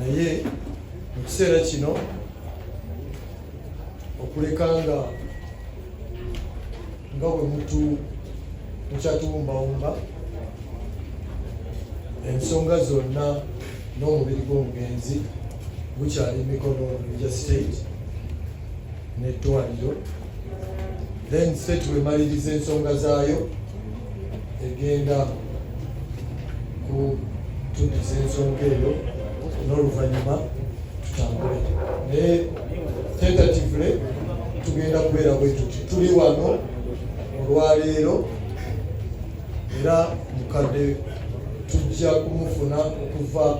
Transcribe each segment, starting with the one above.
naye mu kiseera kino okulekanga nga bwe mukyatuwumbawumba ensonga zonna n'omubiri gw'omugenzi gukyali mikono gya state n'eddwaliro, then state wemaliriza ensonga zaayo egenda kutuddiza ensonga eyo n'oluvannyuma tutambule. Naye tentatively tugenda kubeera bwe tuti tuli wano olwaleero era mukadde tujja kumufuna okuva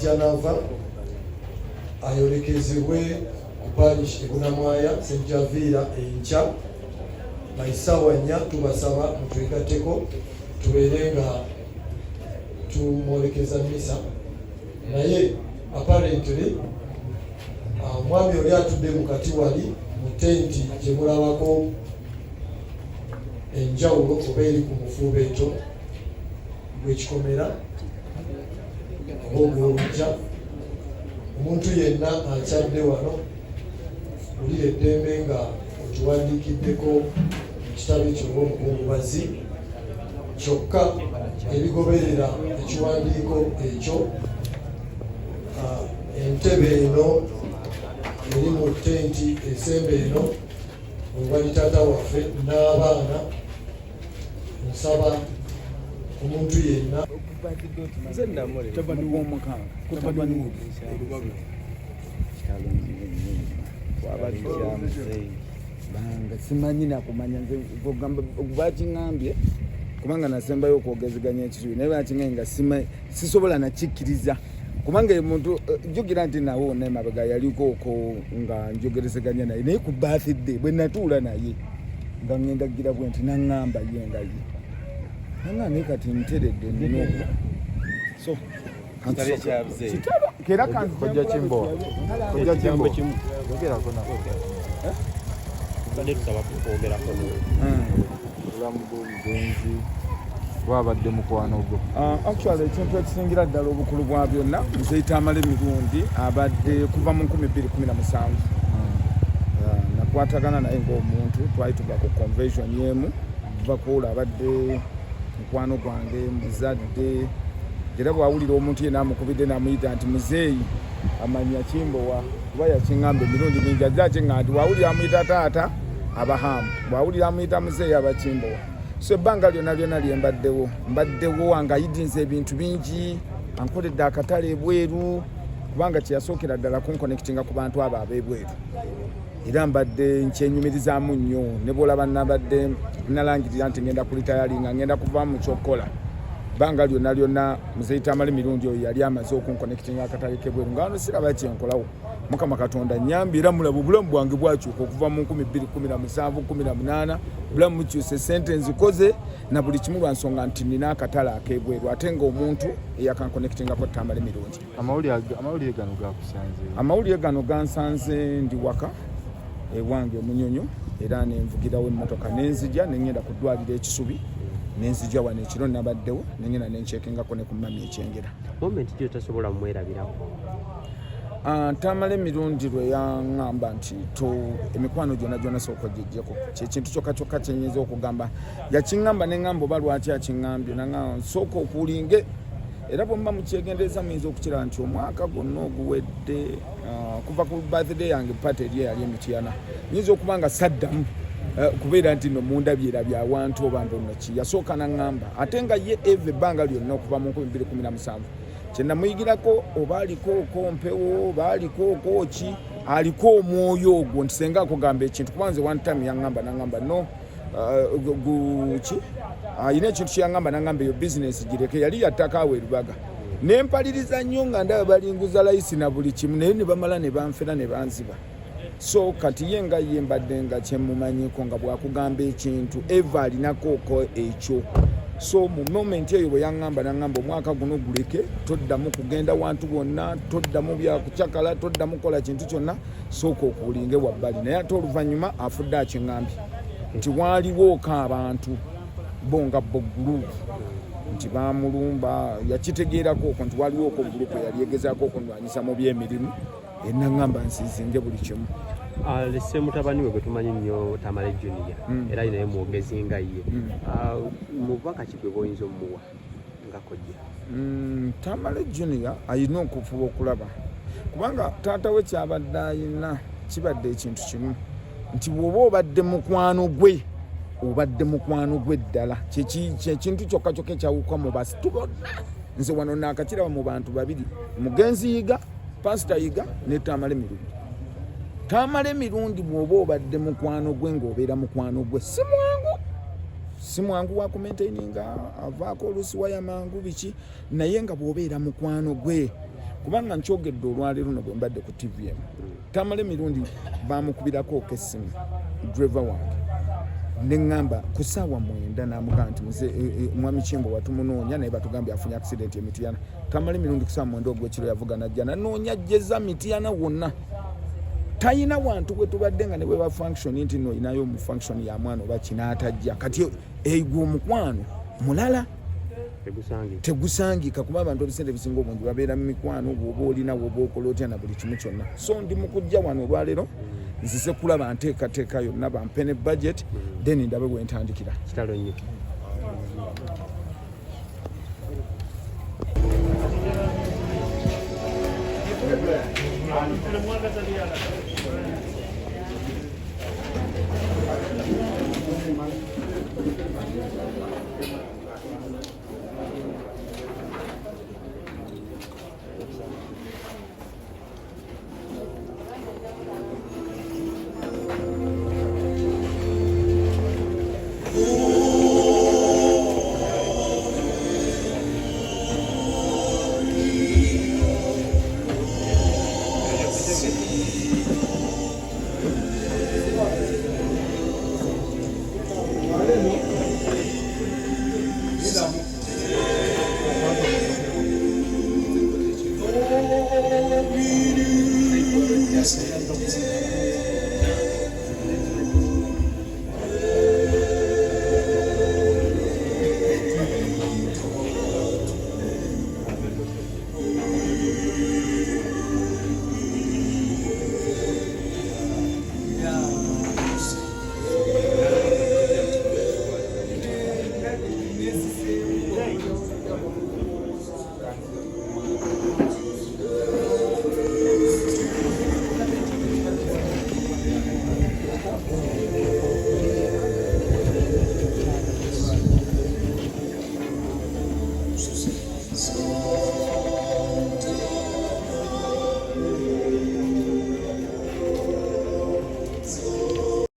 janava ayolekezebwe ku parish ebunamwaya St. Javiera enkya baisaawa 4. tubasaba mutwegatteko tubeere nga tumwolekeza misa. Naye apparently omwami oli atudde mu kati wali mu tenti gye mulabako enjawulo oba eri ku mufuubeeto gw'ekikomera oba ogw'olujja. Omuntu yenna akyadde wano wulira eddembe nga okiwandiikiddeko ekitabo ekyo oba omukungubazi, kyokka ebigoberera ekiwandiiko ekyo entebe eno eri mu tenti esembe eno wali taata waffe n'abaana. Nsaba omuntu yenna simanyi nakumanya nze bakiŋŋambye kubanga nasembayo okwogezeganya ekisubi naye bakiŋŋambye nga sisobola nakikkiriza kubanga omuntu jjukira nti nawo nemabega yaliko oko nga njogerezeganya naye ku birthday bwe natuula naye nga ngenda gira bwe nti naŋŋamba ye nga ye naye kati nteredde nnyo so kera kojja kimbo yogerako nako tusaba kwogerako obulamu bw'omugenzi bwabadde mukwano gwo. Actually ekintu ekisingira ddala obukulu bwa byonna Muzeyita amala emirundi abadde kuva mu 2017 nakwatagana naye ng'omuntu twali tuva ku convention yemu vakuula abadde mukwano gwange muzadde era bwawulira omuntu yenna amukubidde namuyita nti muzeeyi amanya Kimbowa kuba yakiŋŋamba emirundi mingi ajja akiŋŋamba nti bwawulira amuyita taata abahamu bwawulira amuyita muzeeyi abakimbowa. So ebbanga lyonna mbaddewo angayidinza ebintu bingi ankoledde akatale ebweru kubanga kyeyasookera ddala kunkonectinga ku bantu abo ab'ebweru era mbadde nkyenyumirizaamu nnyo ne bwolaba nabadde nalangirira nti ngenda kulitayalinga ngenda kuva mu kyokkola. Ebbanga lyonna Muzeyita amala emirundi oyo yali amaze okunkonectinga akatale k'ebweru nga wano siraba kyenkolawo. Mukama Katonda nnyambi era mulaba obulamu bwange bwakyuka okuva mu 2017-18 obulamu bukyuse, sente nzikoze na buli kimu lwa nsonga nti nina akatale ak'ebweru ate ng'omuntu eyakankonectingako Tamala emirundi. Amawulire gano gakusanze? Amawulire gano gansanze ndi waka ewange Omunyonyo era nenvugirawo emmotoka nenzija nengenda ku ddwaliro ekisubi nenzija wano ekiro nabaddewo nengenda nenkyekingako ne ku mami ekyengera. Momenti gyo tasobola mwerabirako? Tamala emirundi lwe yaŋŋamba nti emikwano gyonna sooka ogiggyeko kyekintu kyokka kyenyinza okugamba. Yakiŋŋamba neŋŋamba oba lwaki akiŋŋambye naŋŋamba sooka okulinge era bwemba mukyegendereza muyinza okukiraba nti omwaka gwonna oguwedde kuva ku birthday yange pate eri eyali emityana nyinza okuba nga saddamu kubeera nti no mundabyera byawantu oba mbonoki. Yasooka naŋŋamba ate nga ye eva ebbanga lyonna okuva mu 2017 kyenamuyigirako oba aliko okompewo oba aliko okoki aliko omwoyo ogwo nti senga akugamba ekintu kuba nze one time naŋŋamba no guki ayina ekintu kyeyaŋŋamba naŋŋamba eyo bizinesi gireke yali yattaka awo erubaga nempaliriza nnyo nga ndaba balinguza layisi na buli kimu naye ne bamala ne banfera ne banziba. So kati ye nga ye mbadde nga kyemumanyiko nga bwakugamba ekintu eva alinakooko ekyo. So mu moment eyo bwe yaŋŋamba naŋŋamba omwaka guno guleke toddamu kugenda wantu bonna toddamu byakucakala toddamu kola kintu kyonna sooka okulinge wabbali. Naye ate oluvannyuma afudde akiŋŋambye nti waaliwo ko abantu bo nga bo group nti bamulumba yakitegeerako okwo nti waliwo okwo gurupu eyali egezaako okunwanyisa mu byemirimu enaŋŋamba nsizinge buli kimu. Lese mutabani we gwe tumanyi nnyo Tamale Junior era naye mwogezi nga ye mubaka ki gwe boyinza omuwa nga kojja? Tamale Junior alina okufuba okulaba kubanga taata we kyabadde ayina kibadde ekintu kimu nti bw'oba obadde mukwano gwe ddala kyekintu kyokka kyokka ekyawuka mu basitu bonna. Nze wano naakakiraba mu bantu babiri, Mugenzi Yiga, Pasita Yiga ne Tamale Mirundi. Tamale Mirundi bw'oba obadde mukwano gwe ng'obeera mukwano gwe si mwangu wa kumaintaininga avaako olusiwaya mangu biki, naye nga bw'obeera mukwano gwe. Kubanga nkyogedde olwaleero no bwe mbadde ku TVM, Tamale Mirundi baamukubirako essimu driver wange neŋŋamba ku ssaawa 9 n'amugamba nti mwami Kimbo watumunoonya naye batugambye afunye accident e Mityana. Tamale Mirundi ku ssaawa 9 ogw'ekiro yavuga najja nanoonya jjeza Mityana wonna. Tayina wantu gwe tubadde nga ne bwe ba function nti no inayo mu function ya mwana oba kinaatajja kati egwo omukwano mulala tegusangika kuba abantu ebisente bisinga obungi babeera mu mikwano bw'oba olina bw'oba okola otya na buli kimu kyonna. So ndi mu kujja wano olwaleero nzise kulaba nteekateeka yonna bampe ne budget then ndabe bwe ntandikira. Kitalo nnyo. Yes.